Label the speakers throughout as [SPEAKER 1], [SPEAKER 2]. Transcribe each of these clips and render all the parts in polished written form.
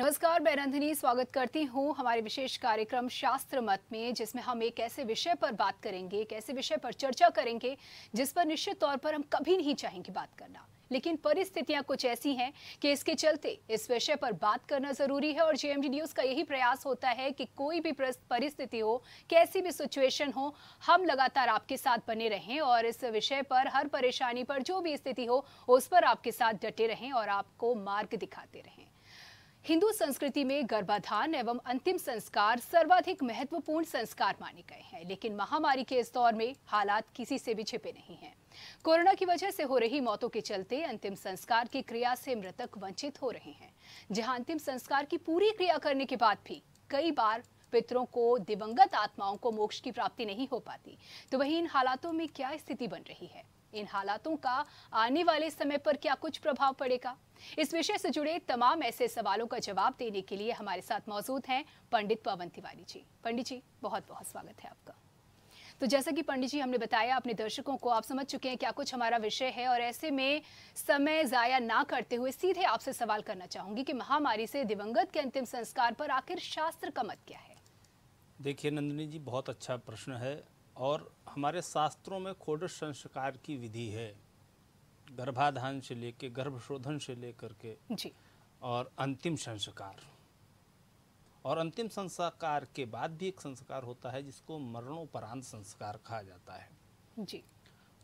[SPEAKER 1] नमस्कार, मैं नंदिनी स्वागत करती हूँ हमारे विशेष कार्यक्रम शास्त्र मत में, जिसमें हम एक ऐसे विषय पर बात करेंगे, एक ऐसे विषय पर चर्चा करेंगे जिस पर निश्चित तौर पर हम कभी नहीं चाहेंगे बात करना, लेकिन परिस्थितियां कुछ ऐसी हैं कि इसके चलते इस विषय पर बात करना जरूरी है। और जेएमडी न्यूज का यही प्रयास होता है कि कोई भी परिस्थिति हो, कैसी भी सिचुएशन हो, हम लगातार आपके साथ बने रहें और इस विषय पर, हर परेशानी पर, जो भी स्थिति हो, उस पर आपके साथ डटे रहें और आपको मार्ग दिखाते रहें। हिंदू संस्कृति में गर्भाधान एवं अंतिम संस्कार सर्वाधिक महत्वपूर्ण संस्कार माने गए हैं, लेकिन महामारी के इस दौर में हालात किसी से भी छिपे नहीं हैं। कोरोना की वजह से हो रही मौतों के चलते अंतिम संस्कार की क्रिया से मृतक वंचित हो रहे हैं। जहां अंतिम संस्कार की पूरी क्रिया करने के बाद भी कई बार पितरों को, दिवंगत आत्माओं को मोक्ष की प्राप्ति नहीं हो पाती, तो वहीं इन हालातों में क्या स्थिति बन रही है? इन हालातों का आने वाले समय पर क्या कुछ प्रभाव पड़ेगा? इस विषय से जुड़े तमाम ऐसे सवालों का जवाब देने के लिए हमारे साथ मौजूद हैं पंडित पवन तिवारी जी। पंडित जी, बहुत बहुत स्वागत है आपका। तो जैसा कि पंडित जी हमने बताया अपने दर्शकों को, आप समझ चुके हैं क्या कुछ हमारा विषय है, और ऐसे में समय जाया ना करते हुए सीधे आपसे सवाल करना चाहूंगी कि महामारी से दिवंगत के अंतिम संस्कार पर आखिर शास्त्र का मत क्या है?
[SPEAKER 2] देखिए नंदिनी जी, बहुत अच्छा प्रश्न है। और हमारे शास्त्रों में षोडश संस्कार की विधि है, गर्भाधान से लेके, गर्भशोधन से लेकर के
[SPEAKER 1] जी,
[SPEAKER 2] और अंतिम संस्कार। और अंतिम संस्कार के बाद भी एक संस्कार होता है जिसको मरणोपरांत संस्कार कहा जाता है।
[SPEAKER 1] जी,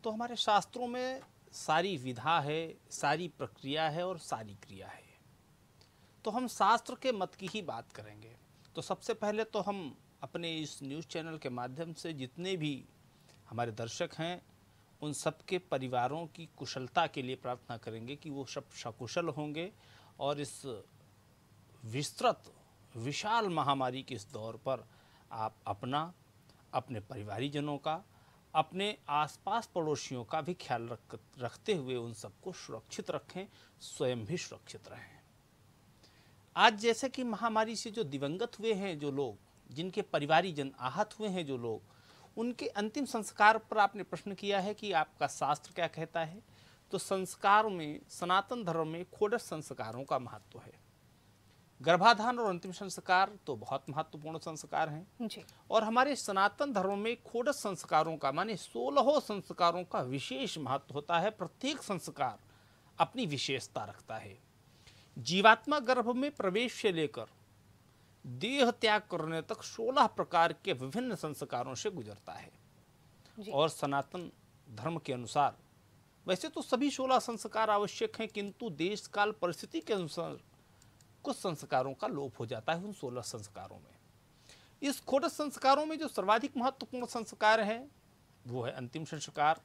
[SPEAKER 2] तो हमारे शास्त्रों में सारी विधा है, सारी प्रक्रिया है और सारी क्रिया है। तो हम शास्त्र के मत की ही बात करेंगे। तो सबसे पहले तो हम अपने इस न्यूज़ चैनल के माध्यम से जितने भी हमारे दर्शक हैं उन सब के परिवारों की कुशलता के लिए प्रार्थना करेंगे कि वो सब सकुशल होंगे और इस विस्तृत विशाल महामारी के इस दौर पर आप अपना, अपने परिवारीजनों का, अपने आसपास पड़ोसियों का भी ख्याल रखते हुए उन सबको सुरक्षित रखें, स्वयं भी सुरक्षित रहें। आज जैसे कि महामारी से जो दिवंगत हुए हैं, जो लोग, जिनके परिवारीजन आहत हुए हैं, जो लोग, उनके अंतिम संस्कार पर आपने प्रश्न किया है कि आपका शास्त्र क्या कहता है। तो संस्कार में, सनातन धर्म में षोडश संस्कारों का महत्व है। गर्भाधान और अंतिम संस्कार तो बहुत महत्वपूर्ण संस्कार हैं
[SPEAKER 1] जी।
[SPEAKER 2] और हमारे सनातन धर्म में षोडश संस्कारों का माने 16 संस्कारों का विशेष महत्व होता है। प्रत्येक संस्कार अपनी विशेषता रखता है। जीवात्मा गर्भ में प्रवेश से लेकर देह त्याग करने तक 16 प्रकार के विभिन्न संस्कारों से गुजरता है। और सनातन धर्म के अनुसार वैसे तो सभी 16 संस्कार आवश्यक हैं, किंतु देश काल परिस्थिति के अनुसार कुछ संस्कारों का लोप हो जाता है उन 16 संस्कारों में। इस षोडश संस्कारों में जो सर्वाधिक महत्वपूर्ण संस्कार है वो है अंतिम संस्कार,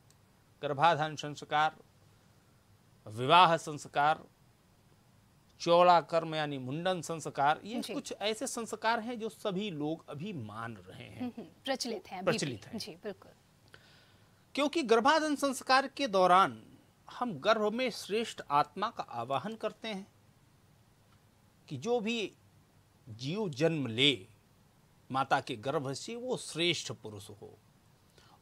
[SPEAKER 2] गर्भाधान संस्कार, विवाह संस्कार, चौड़ा कर्म यानी मुंडन संस्कार। ये कुछ ऐसे संस्कार हैं जो सभी लोग अभी मान रहे हैं,
[SPEAKER 1] प्रचलित हैं। जी, बिल्कुल।
[SPEAKER 2] क्योंकि गर्भाधान संस्कार के दौरान हम गर्भ में श्रेष्ठ आत्मा का आवाहन करते हैं कि जो भी जीव जन्म ले माता के गर्भ से वो श्रेष्ठ पुरुष हो।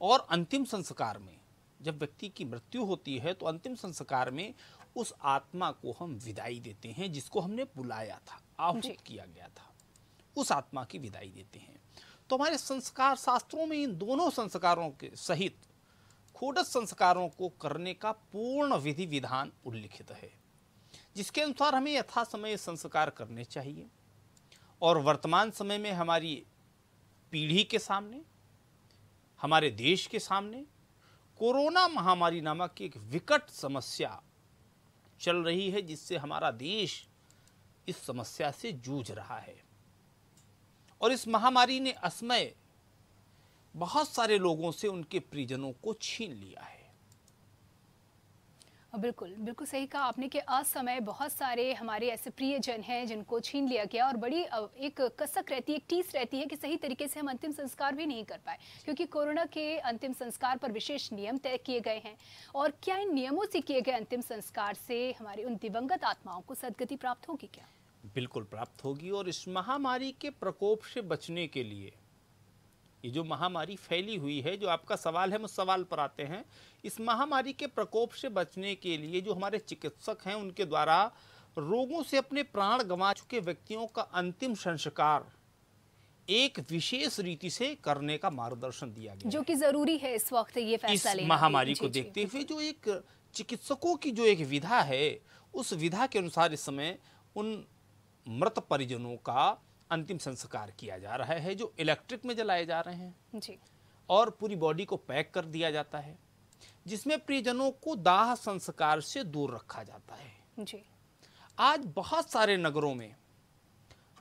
[SPEAKER 2] और अंतिम संस्कार में जब व्यक्ति की मृत्यु होती है तो अंतिम संस्कार में उस आत्मा को हम विदाई देते हैं, जिसको हमने बुलाया था, आहूत किया गया था, उस आत्मा की विदाई देते हैं। तो हमारे संस्कार शास्त्रों में इन दोनों संस्कारों के सहित षोडश संस्कारों को करने का पूर्ण विधि विधान उल्लिखित है, जिसके अनुसार हमें यथा समय संस्कार करने चाहिए। और वर्तमान समय में हमारी पीढ़ी के सामने, हमारे देश के सामने कोरोना महामारी नामक एक विकट समस्या चल रही है, जिससे हमारा देश इस समस्या से जूझ रहा है। और इस महामारी ने असमय बहुत सारे लोगों से उनके प्रियजनों को छीन लिया है।
[SPEAKER 1] बिल्कुल बिल्कुल सही कहा आपने कि असमय बहुत सारे हमारे ऐसे प्रियजन हैं जिनको छीन लिया गया, और बड़ी एक कसक रहती है, एक टीस रहती है कि सही तरीके से हम अंतिम संस्कार भी नहीं कर पाए, क्योंकि कोरोना के अंतिम संस्कार पर विशेष नियम तय किए गए हैं। और क्या इन नियमों से किए गए अंतिम संस्कार से हमारी उन दिवंगत आत्माओं को सदगति प्राप्त होगी क्या?
[SPEAKER 2] बिल्कुल प्राप्त होगी। और इस महामारी के प्रकोप से बचने के लिए ये जो महामारी फैली हुई है, जो आपका सवाल है, हम उस सवाल पर आते हैं। इस महामारी के प्रकोप से बचने के लिए जो हमारे चिकित्सक हैं उनके द्वारा रोगों से अपने प्राण गंवा चुके व्यक्तियों का अंतिम संस्कार एक विशेष रीति से करने का मार्गदर्शन दिया गया
[SPEAKER 1] जो
[SPEAKER 2] है।
[SPEAKER 1] कि जरूरी है इस वक्त ये
[SPEAKER 2] इस
[SPEAKER 1] फैसला लेना भी।
[SPEAKER 2] महामारी को
[SPEAKER 1] जी, जी,
[SPEAKER 2] देखते हुए
[SPEAKER 1] बिल्कुल।
[SPEAKER 2] जो एक चिकित्सकों की जो एक विधा है, उस विधा के अनुसार इस समय उन मृत परिजनों का अंतिम संस्कार किया जा रहा है, जो इलेक्ट्रिक में जलाए जा रहे हैं
[SPEAKER 1] जी,
[SPEAKER 2] और पूरी बॉडी को पैक कर दिया जाता है, जिसमें परिजनों को दाह संस्कार से दूर रखा जाता है।
[SPEAKER 1] जी,
[SPEAKER 2] आज बहुत सारे नगरों में,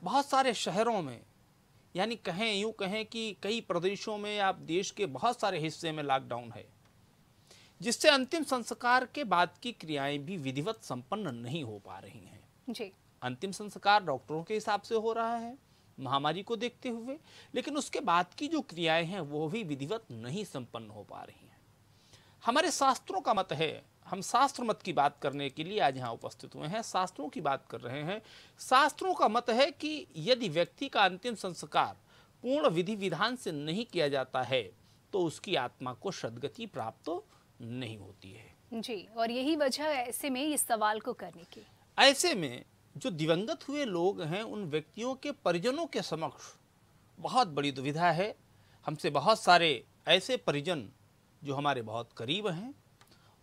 [SPEAKER 2] बहुत सारे शहरों में, यानी कहें यूं कहें कि कई प्रदेशों में, आप देश के बहुत सारे हिस्से में लॉकडाउन है, जिससे अंतिम संस्कार के बाद की क्रियाएं भी विधिवत संपन्न नहीं हो पा रही हैं।
[SPEAKER 1] जी,
[SPEAKER 2] अंतिम संस्कार डॉक्टरों के हिसाब से हो रहा है महामारी को देखते हुए, लेकिन उसके बाद की जो क्रियाएं हैं वो भी विधिवत नहीं संपन्न हो पा रही हैं। हमारे शास्त्रों का मत है, हम शास्त्र मत की बात करने के लिए आज यहाँ उपस्थित हुए हैं, शास्त्रों की बात कर रहे हैं। शास्त्रों का मत है कि यदि व्यक्ति का अंतिम संस्कार पूर्ण विधि विधान से नहीं किया जाता है तो उसकी आत्मा को सद्गति प्राप्त नहीं होती है।
[SPEAKER 1] जी, और यही वजह है ऐसे में इस सवाल को करने की।
[SPEAKER 2] ऐसे में जो दिवंगत हुए लोग हैं, उन व्यक्तियों के परिजनों के समक्ष बहुत बड़ी दुविधा है। हमसे बहुत सारे ऐसे परिजन जो हमारे बहुत करीब हैं,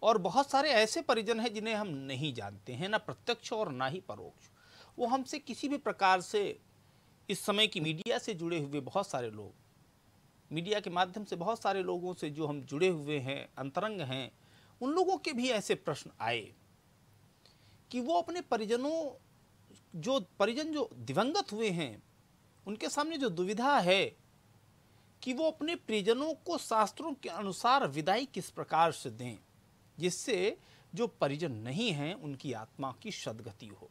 [SPEAKER 2] और बहुत सारे ऐसे परिजन हैं जिन्हें हम नहीं जानते हैं, ना प्रत्यक्ष और ना ही परोक्ष। वो हमसे किसी भी प्रकार से, इस समय की मीडिया से जुड़े हुए बहुत सारे लोग, मीडिया के माध्यम से बहुत सारे लोगों से जो हम जुड़े हुए हैं, अंतरंग हैं, उन लोगों के भी ऐसे प्रश्न आए कि वो अपने परिजन जो दिवंगत हुए हैं, उनके सामने जो दुविधा है कि वो अपने परिजनों को शास्त्रों के अनुसार विदाई किस प्रकार से दें, जिससे जो परिजन नहीं हैं उनकी आत्मा की सद्गति हो।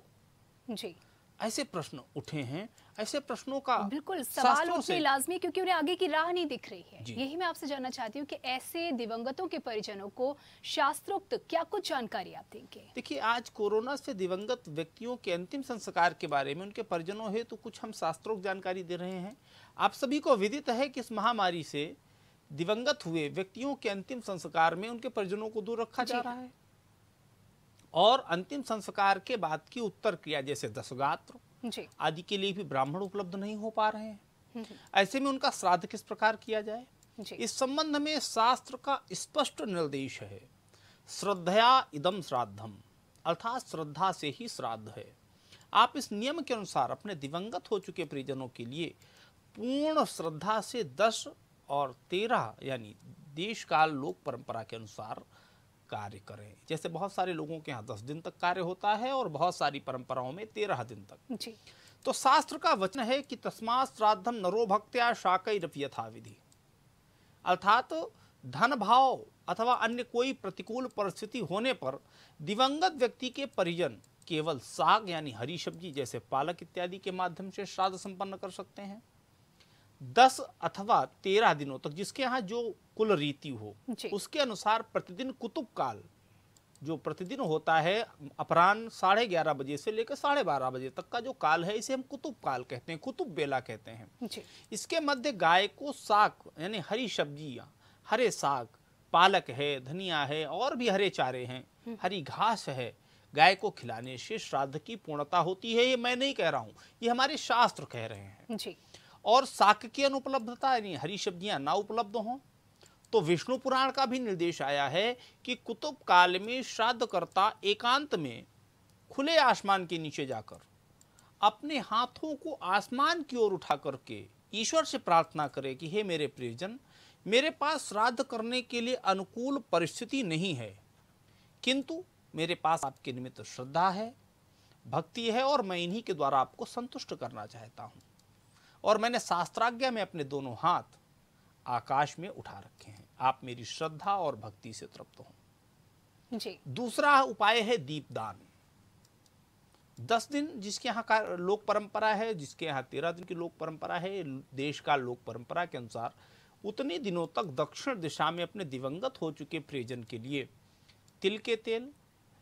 [SPEAKER 1] जी,
[SPEAKER 2] ऐसे प्रश्न उठे हैं। ऐसे प्रश्नों का
[SPEAKER 1] बिल्कुल सवाल
[SPEAKER 2] शास्त्रों
[SPEAKER 1] उठने
[SPEAKER 2] से
[SPEAKER 1] लाजमी, क्योंकि उन्हें आगे की राह नहीं दिख रही है।
[SPEAKER 2] जी।
[SPEAKER 1] यही मैं आपसे जानना चाहती हूँ कि ऐसे दिवंगतों के परिजनों को शास्त्रोक्त क्या कुछ जानकारी आप देंगे?
[SPEAKER 2] देखिए, आज कोरोना से दिवंगत व्यक्तियों के अंतिम संस्कार के बारे में उनके परिजनों हेतु कुछ हम शास्त्रोक्त जानकारी दे रहे हैं। आप सभी को विदित है कि इस महामारी से दिवंगत हुए व्यक्तियों के अंतिम संस्कार में उनके परिजनों को दूर रखा जा रहा है, और अंतिम संस्कार के बाद की उत्तर क्रिया जैसे दशगात्र
[SPEAKER 1] जी,
[SPEAKER 2] आदि के लिए भी ब्राह्मण उपलब्ध नहीं हो पा रहे हैं। ऐसे में उनका श्राद्ध किस प्रकार किया जाए,
[SPEAKER 1] जी,
[SPEAKER 2] इस संबंध में शास्त्र का स्पष्ट निर्देश है। श्रद्धया इदम श्राद्धम, अर्थात श्रद्धा से ही श्राद्ध है। आप इस नियम के अनुसार अपने दिवंगत हो चुके परिजनों के लिए पूर्ण श्रद्धा से 10 और 13 यानी देश काल लोक परंपरा के अनुसार कार्य करें। जैसे बहुत सारे लोगों के यहाँ 10 दिन तक कार्य होता है और बहुत सारी परंपराओं में 13 दिन तक।
[SPEAKER 1] जी,
[SPEAKER 2] तो शास्त्र का वचन है कि तस्मात् श्राद्धम नरो भक्त्या शाकैरपि यथा विधि, अर्थात धन भाव अथवा अन्य कोई प्रतिकूल परिस्थिति होने पर दिवंगत व्यक्ति के परिजन केवल साग यानी हरी सब्जी जैसे पालक इत्यादि के माध्यम से श्राद्ध संपन्न कर सकते हैं। 10 अथवा 13 दिनों तक जिसके यहाँ जो कुल रीति हो
[SPEAKER 1] जी,
[SPEAKER 2] उसके अनुसार प्रतिदिन कुतुब काल जो प्रतिदिन होता है, अपराह्न 11:30 बजे से लेकर 12:30 बजे तक का जो काल है, इसे हम कुतुब काल कहते हैं, कुतुब बेला कहते हैं।
[SPEAKER 1] जी,
[SPEAKER 2] इसके मध्य गाय को साग यानी हरी सब्जियाँ, हरे साग, पालक है, धनिया है और भी हरे चारे हैं, हरी घास है, गाय को खिलाने से श्राद्ध की पूर्णता होती है। ये मैं नहीं कह रहा हूँ, ये हमारे शास्त्र कह रहे हैं।
[SPEAKER 1] जी,
[SPEAKER 2] और शाक की अनुपलब्धता यानी हरी सब्जियां ना उपलब्ध हों तो विष्णु पुराण का भी निर्देश आया है कि कुतुब काल में श्राद्धकर्ता एकांत में खुले आसमान के नीचे जाकर अपने हाथों को आसमान की ओर उठा करके ईश्वर से प्रार्थना करे कि हे मेरे प्रियजन, मेरे पास श्राद्ध करने के लिए अनुकूल परिस्थिति नहीं है, किंतु मेरे पास आपके निमित्त श्रद्धा है, भक्ति है और मैं इन्हीं के द्वारा आपको संतुष्ट करना चाहता हूँ। और मैंने शास्त्राज्ञा में अपने दोनों हाथ आकाश में उठा रखे हैं, आप मेरी श्रद्धा और भक्ति से तृप्त हों।
[SPEAKER 1] जी,
[SPEAKER 2] दूसरा उपाय है दीपदान। 10 दिन जिसके यहाँ का लोक परंपरा है, जिसके यहाँ 13 दिन की लोक परंपरा है, देश का लोक परंपरा के अनुसार उतने दिनों तक दक्षिण दिशा में अपने दिवंगत हो चुके प्रियजन के लिए तिल के तेल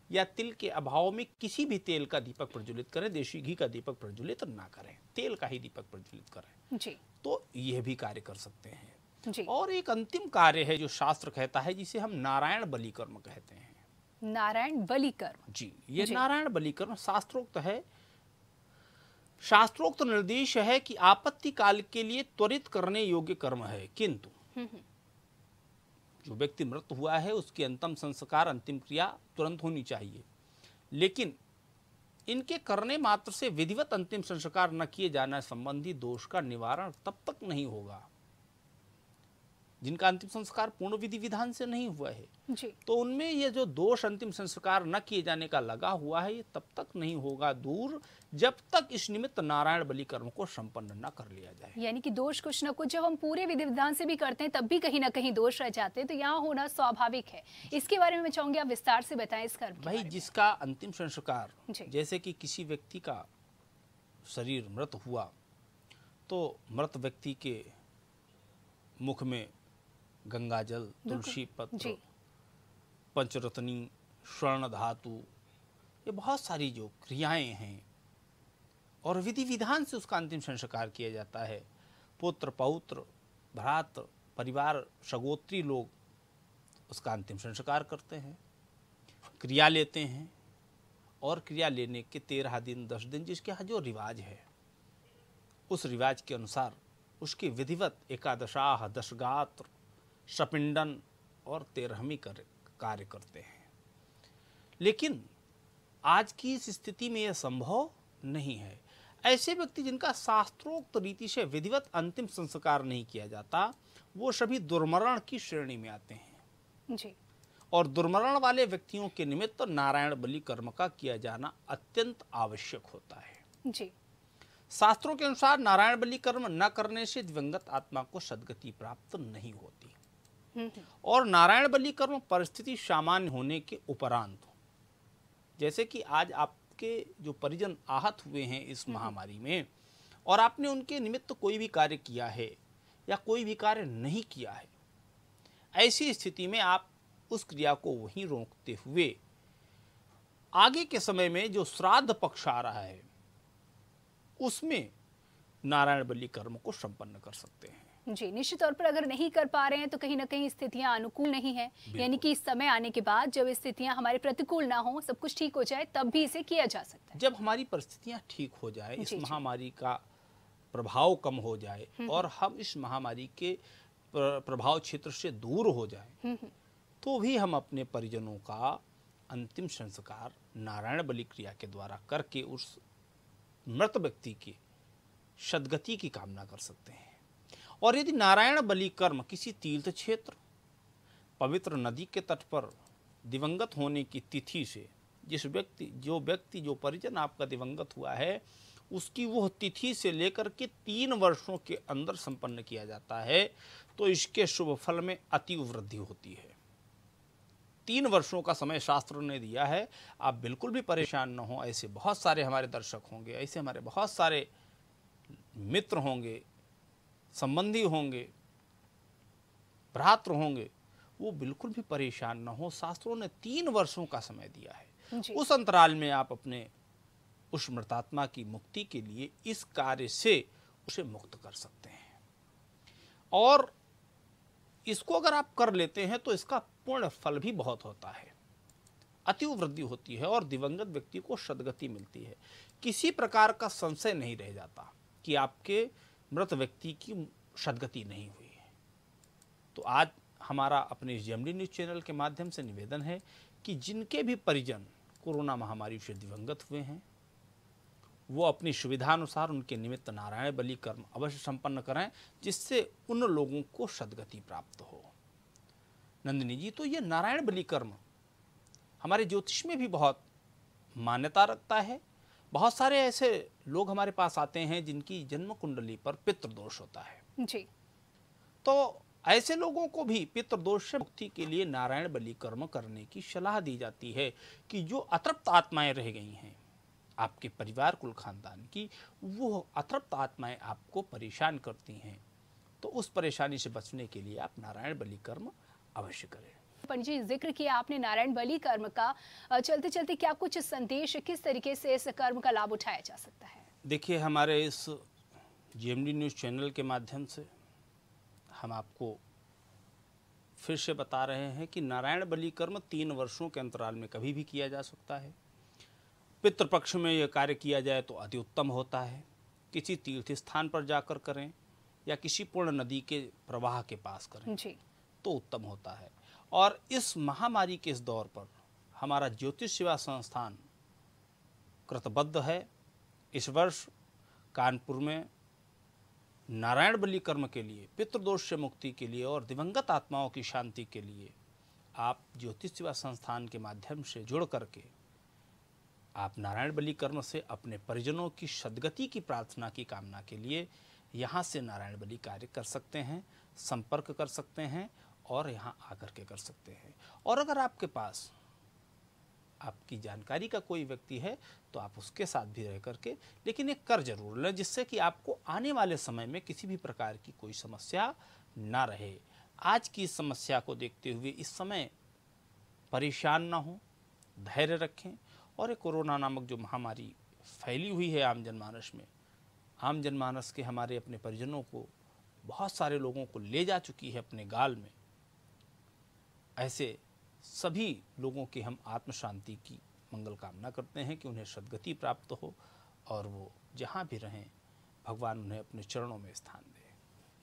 [SPEAKER 2] या तिल के अभाव में किसी भी तेल का दीपक प्रज्वलित करें, देशी घी का दीपक प्रज्वलित ना करें, तेल का ही दीपक प्रज्वलित करें।
[SPEAKER 1] जी,
[SPEAKER 2] तो यह भी कार्य कर सकते हैं।
[SPEAKER 1] जी,
[SPEAKER 2] और एक अंतिम कार्य है जो शास्त्र कहता है, जिसे हम नारायण बलि कर्म कहते हैं।
[SPEAKER 1] नारायण बलि कर्म।
[SPEAKER 2] जी, ये
[SPEAKER 1] जी।
[SPEAKER 2] नारायण बलि कर्म शास्त्रोक्त है। शास्त्रोक्त निर्देश है कि आपत्ति काल के लिए त्वरित करने योग्य कर्म है, किंतु जो व्यक्ति मृत हुआ है उसकी अंतिम संस्कार, अंतिम क्रिया तुरंत होनी चाहिए, लेकिन इनके करने मात्र से विधिवत अंतिम संस्कार न किए जाना संबंधी दोष का निवारण तब तक नहीं होगा जिनका अंतिम संस्कार पूर्ण विधि विधान से नहीं हुआ है।
[SPEAKER 1] जी।
[SPEAKER 2] तो उनमें ये जो दोष अंतिम संस्कार न किए जाने का लगा हुआ है, ये तब तक नहीं होगा दूर जब तक इस निमित्त नारायण बलि कर्म को संपन्न न कर लिया जाए।
[SPEAKER 1] यानी कि दोष कुछ न कुछ जब हम पूरे विधि विधान से भी करते हैं तब भी कहीं ना कहीं दोष रह जाते हैं, तो यहाँ होना स्वाभाविक है। इसके बारे में मैं चाहूंगी आप विस्तार से बताएं इस कर्म के
[SPEAKER 2] भाई,
[SPEAKER 1] बारे में।
[SPEAKER 2] जिसका अंतिम संस्कार,
[SPEAKER 1] जी।
[SPEAKER 2] जैसे कि किसी व्यक्ति का शरीर मृत हुआ तो मृत व्यक्ति के मुख में गंगा जल, तुलसी पत्र, पंचरत्नी, स्वर्ण धातु, ये बहुत सारी जो क्रियाएं हैं और विधि विधान से उसका अंतिम संस्कार किया जाता है। पुत्र, पौत्र, भ्रात, परिवार, सगोत्री लोग उसका अंतिम संस्कार करते हैं, क्रिया लेते हैं और क्रिया लेने के 13 दिन 10 दिन जिसके यहाँ जो रिवाज है उस रिवाज के अनुसार उसके विधिवत एकादशाह, दशगात्र, सपिंडन और 13वीं कार्य करते हैं। लेकिन आज की इस स्थिति में यह संभव नहीं है। ऐसे व्यक्ति जिनका शास्त्रोक्त रीति से विधिवत अंतिम संस्कार नहीं किया जाता वो सभी दुर्मरण की श्रेणी में आते हैं।
[SPEAKER 1] जी।
[SPEAKER 2] और दुर्मरण वाले व्यक्तियों के निमित्त नारायण बलि कर्म का किया जाना अत्यंत आवश्यक होता है।
[SPEAKER 1] जी।
[SPEAKER 2] शास्त्रों के अनुसार नारायण बलि कर्म न करने से दिवंगत आत्मा को सद्गति प्राप्त नहीं होती और नारायण बलि कर्म परिस्थिति सामान्य होने के उपरांत, जैसे कि आज आपके जो परिजन आहत हुए हैं इस महामारी में और आपने उनके निमित्त कोई भी कार्य किया है या कोई भी कार्य नहीं किया है, ऐसी स्थिति में आप उस क्रिया को वहीं रोकते हुए आगे के समय में जो श्राद्ध पक्ष आ रहा है उसमें नारायण बलि कर्म को संपन्न कर सकते हैं।
[SPEAKER 1] जी, निश्चित तौर पर अगर नहीं कर पा रहे हैं तो कहीं ना कहीं स्थितियां अनुकूल नहीं है, यानी कि इस समय आने के बाद जब स्थितियां हमारे प्रतिकूल ना हो, सब कुछ ठीक हो जाए, तब भी इसे किया जा सकता है।
[SPEAKER 2] जब हमारी परिस्थितियां ठीक हो जाए, इस महामारी का प्रभाव कम हो जाए और हम इस महामारी के प्रभाव क्षेत्र से दूर हो जाए, तो भी हम अपने परिजनों का अंतिम संस्कार नारायण बलि क्रिया के द्वारा करके उस मृत व्यक्ति की सद्गति की कामना कर सकते हैं। और यदि नारायण बलि कर्म किसी तीर्थ क्षेत्र, पवित्र नदी के तट पर दिवंगत होने की तिथि से जो परिजन आपका दिवंगत हुआ है उसकी वह तिथि से लेकर के 3 वर्षों के अंदर संपन्न किया जाता है, तो इसके शुभ फल में अति वृद्धि होती है। 3 वर्षों का समय शास्त्र ने दिया है। आप बिल्कुल भी परेशान न हो। ऐसे बहुत सारे हमारे दर्शक होंगे, ऐसे हमारे बहुत सारे मित्र होंगे, संबंधी होंगे, भ्रातृ होंगे, वो बिल्कुल भी परेशान न हो। शास्त्रों ने 3 वर्षों का समय दिया है। उस अंतराल में आप अपने उस मृतात्मा की मुक्ति के लिए इस कार्य से उसे मुक्त कर सकते हैं और इसको अगर आप कर लेते हैं तो इसका पूर्ण फल भी बहुत होता है, अतिव वृद्धि होती है और दिवंगत व्यक्ति को सद्गति मिलती है। किसी प्रकार का संशय नहीं रह जाता कि आपके मृत व्यक्ति की सद्गति नहीं हुई है। तो आज हमारा अपने जेएमडी न्यूज चैनल के माध्यम से निवेदन है कि जिनके भी परिजन कोरोना महामारी से दिवंगत हुए हैं वो अपनी सुविधानुसार उनके निमित्त नारायण बलि कर्म अवश्य संपन्न करें, जिससे उन लोगों को सद्गति प्राप्त हो। नंदिनी जी, तो ये नारायण बलि कर्म हमारे ज्योतिष में भी बहुत मान्यता रखता है। बहुत सारे ऐसे लोग हमारे पास आते हैं जिनकी जन्म कुंडली पर पितृदोष होता है
[SPEAKER 1] जी।
[SPEAKER 2] तो ऐसे लोगों को भी पितृदोष से मुक्ति के लिए नारायण बलि कर्म करने की सलाह दी जाती है कि जो अतृप्त आत्माएं रह गई हैं आपके परिवार कुल खानदान की, वो अतृप्त आत्माएं आपको परेशान करती हैं, तो उस परेशानी से बचने के लिए आप नारायण बलि कर्म अवश्य करें।
[SPEAKER 1] पंडित जी, जिक्र किया आपने नारायण बलि कर्म का, चलते चलते क्या कुछ संदेश, किस तरीके से इस कर्म का लाभ उठाया जा सकता है?
[SPEAKER 2] देखिए, हमारे इस जेएमडी न्यूज चैनल के माध्यम से हम आपको फिर से बता रहे हैं कि नारायण बलि कर्म 3 वर्षों के अंतराल में कभी भी किया जा सकता है। पितृपक्ष में यह कार्य किया जाए तो अति उत्तम होता है। किसी तीर्थ स्थान पर जाकर करें या किसी पूर्ण नदी के प्रवाह के पास करें
[SPEAKER 1] जी।
[SPEAKER 2] तो उत्तम होता है। और इस महामारी के इस दौर पर हमारा ज्योतिष सेवा संस्थान कृतबद्ध है। इस वर्ष कानपुर में नारायण बलि कर्म के लिए, पितृदोष से मुक्ति के लिए और दिवंगत आत्माओं की शांति के लिए आप ज्योतिष सेवा संस्थान के माध्यम से जुड़ करके आप नारायण बलि कर्म से अपने परिजनों की सद्गति की प्रार्थना की कामना के लिए यहाँ से नारायण बलि कार्य कर सकते हैं, संपर्क कर सकते हैं और यहाँ आकर के कर सकते हैं। और अगर आपके पास आपकी जानकारी का कोई व्यक्ति है तो आप उसके साथ भी रह करके, लेकिन एक कर जरूर लें जिससे कि आपको आने वाले समय में किसी भी प्रकार की कोई समस्या ना रहे। आज की इस समस्या को देखते हुए इस समय परेशान ना हो, धैर्य रखें। और ये कोरोना नामक जो महामारी फैली हुई है आम जनमानस में, आम जनमानस के हमारे अपने परिजनों को, बहुत सारे लोगों को ले जा चुकी है अपने गाल में। ऐसे सभी लोगों की हम आत्म शांति की मंगल कामना करते हैं कि उन्हें सद्गति प्राप्त हो और वो जहाँ भी रहें भगवान उन्हें अपने चरणों में स्थान दे।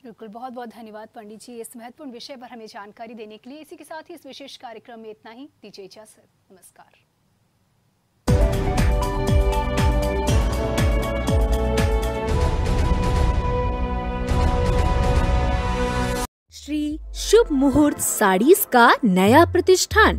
[SPEAKER 1] बिल्कुल, बहुत बहुत धन्यवाद पंडित जी इस महत्वपूर्ण विषय पर हमें जानकारी देने के लिए। इसी के साथ ही इस विशेष कार्यक्रम में इतना ही। दीजिए इजाजत, नमस्कार।
[SPEAKER 3] श्री शुभ मुहूर्त साड़ीज का नया प्रतिष्ठान